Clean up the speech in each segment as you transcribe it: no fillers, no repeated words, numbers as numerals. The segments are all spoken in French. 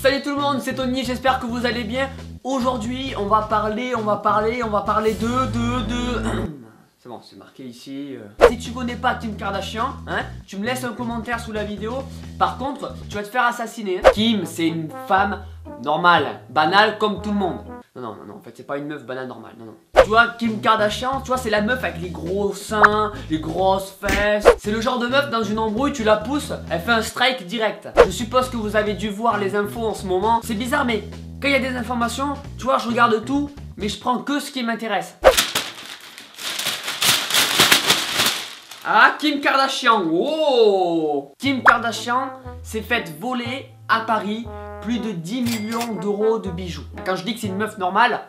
Salut tout le monde, c'est Tony, j'espère que vous allez bien. Aujourd'hui, on va parler de... C'est bon, c'est marqué ici. Si tu connais pas Kim Kardashian, hein, tu me laisses un commentaire sous la vidéo. Par contre, tu vas te faire assassiner. Kim, c'est une femme normale, banale comme tout le monde. Non, en fait, c'est pas une meuf banale normale, non. Tu vois, Kim Kardashian, tu vois, c'est la meuf avec les gros seins, les grosses fesses. C'est le genre de meuf, dans une embrouille, tu la pousses, elle fait un strike direct. Je suppose que vous avez dû voir les infos en ce moment. C'est bizarre, mais quand il y a des informations, tu vois, je regarde tout, mais je prends que ce qui m'intéresse. Ah, Kim Kardashian, wow! Kim Kardashian s'est faite voler à Paris plus de 10 millions d'euros de bijoux. Quand je dis que c'est une meuf normale,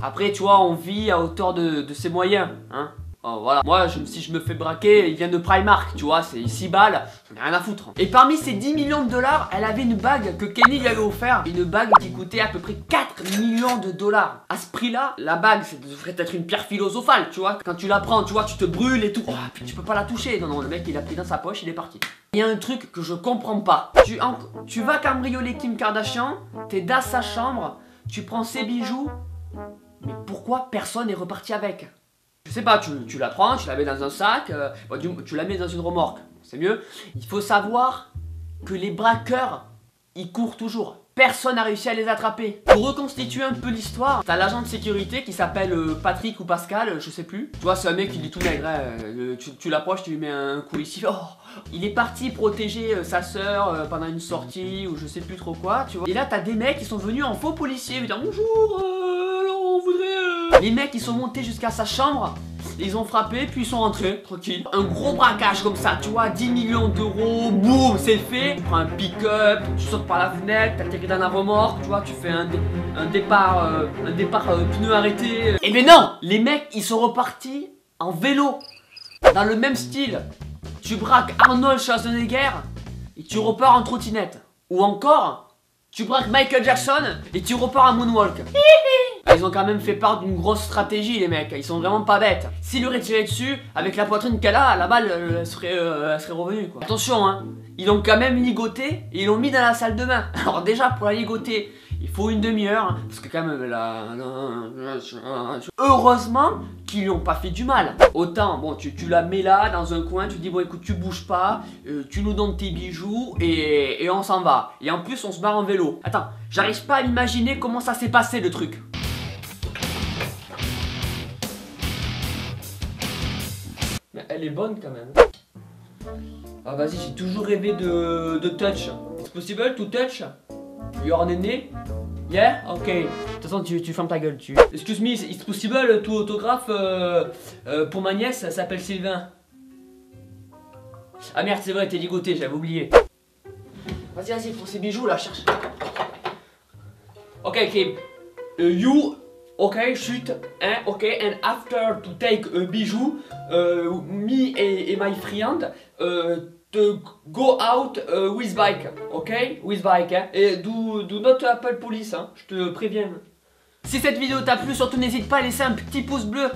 après tu vois, on vit à hauteur de ses moyens, hein. Oh, voilà. Moi, si je me fais braquer, il vient de Primark, tu vois, c'est 6 balles, j'en ai rien à foutre. Et parmi ces 10 millions de dollars, elle avait une bague que Kenny lui avait offert. Une bague qui coûtait à peu près 4 millions de dollars. À ce prix-là, la bague, ça devrait être une pierre philosophale, tu vois. Quand tu la prends, tu vois, tu te brûles et tout. Oh, puis tu peux pas la toucher. Non, le mec, il a pris dans sa poche, il est parti. Il y a un truc que je comprends pas. Tu vas cambrioler Kim Kardashian, t'es dans sa chambre, tu prends ses bijoux, mais pourquoi personne n'est reparti avec? Je sais pas, tu la prends, tu la mets dans un sac, tu la mets dans une remorque, c'est mieux. Il faut savoir que les braqueurs, ils courent toujours. Personne n'a réussi à les attraper. Pour reconstituer un peu l'histoire, t'as l'agent de sécurité qui s'appelle Patrick ou Pascal, je sais plus. Tu vois, c'est un mec, il est tout nègre, hein. Tu l'approches, tu lui mets un coup ici. Oh, il est parti protéger sa soeur pendant une sortie ou je sais plus trop quoi, tu vois. Et là, t'as des mecs qui sont venus en faux policiers, ils lui disent bonjour, alors on voudrait... Les mecs, ils sont montés jusqu'à sa chambre. Ils ont frappé, puis ils sont rentrés, tranquille. Un gros braquage comme ça, tu vois, 10 millions d'euros, boum, c'est fait. Tu prends un pick-up, tu sautes par la fenêtre, t'atterris dans la remorque, tu vois, tu fais un départ pneu arrêté. Et mais non, les mecs, ils sont repartis en vélo, dans le même style. Tu braques Arnold Schwarzenegger et tu repars en trottinette. Ou encore, tu braques Michael Jackson et tu repars en moonwalk. Ils ont quand même fait part d'une grosse stratégie, les mecs, ils sont vraiment pas bêtes. S'il aurait tiré dessus, avec la poitrine qu'elle a, la balle elle serait revenue quoi. Attention hein, ils l'ont quand même ligoté et ils l'ont mis dans la salle de bain. Alors déjà pour la ligoter, il faut une demi-heure, hein, parce que quand même là... Heureusement qu'ils lui ont pas fait du mal. Autant, bon tu la mets là dans un coin, tu dis bon écoute tu bouges pas, tu nous donnes tes bijoux et on s'en va. Et en plus on se barre en vélo. Attends, j'arrive pas à m'imaginer comment ça s'est passé le truc. Mais elle est bonne quand même. Ah vas-y, j'ai toujours rêvé de touch. It's possible to touch your nene? Yeah? Ok. De toute façon, tu fermes ta gueule. Excuse me, it's possible to autographe pour ma nièce, elle s'appelle Sylvain. Ah merde, c'est vrai, t'es ligoté, j'avais oublié. Vas-y, pour ces bijoux là, cherche. Ok, you... Ok, shoot, hein, ok, and after to take a bijou, me and my friend, to go out with bike, ok, with bike, hein, et do not appel police, hein, je te préviens. Si cette vidéo t'a plu, surtout n'hésite pas à laisser un petit pouce bleu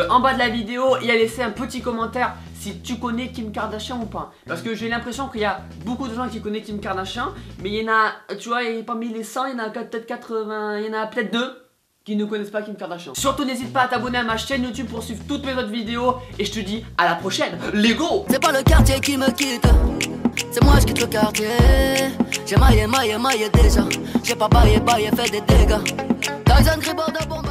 en bas de la vidéo et à laisser un petit commentaire si tu connais Kim Kardashian ou pas. Parce que j'ai l'impression qu'il y a beaucoup de gens qui connaissent Kim Kardashian, mais il y en a, tu vois, parmi les 100, il y en a peut-être 80, il y en a peut-être 2 qui ne connaissent pas Kim Kardashian. Surtout n'hésite pas à t'abonner à ma chaîne YouTube pour suivre toutes mes autres vidéos. Et je te dis à la prochaine, Lego. C'est pas le quartier qui me quitte, c'est moi je quitte le quartier. J'ai maillé déjà, j'ai pas baillé, fait des dégâts. Tyson Gribord de bon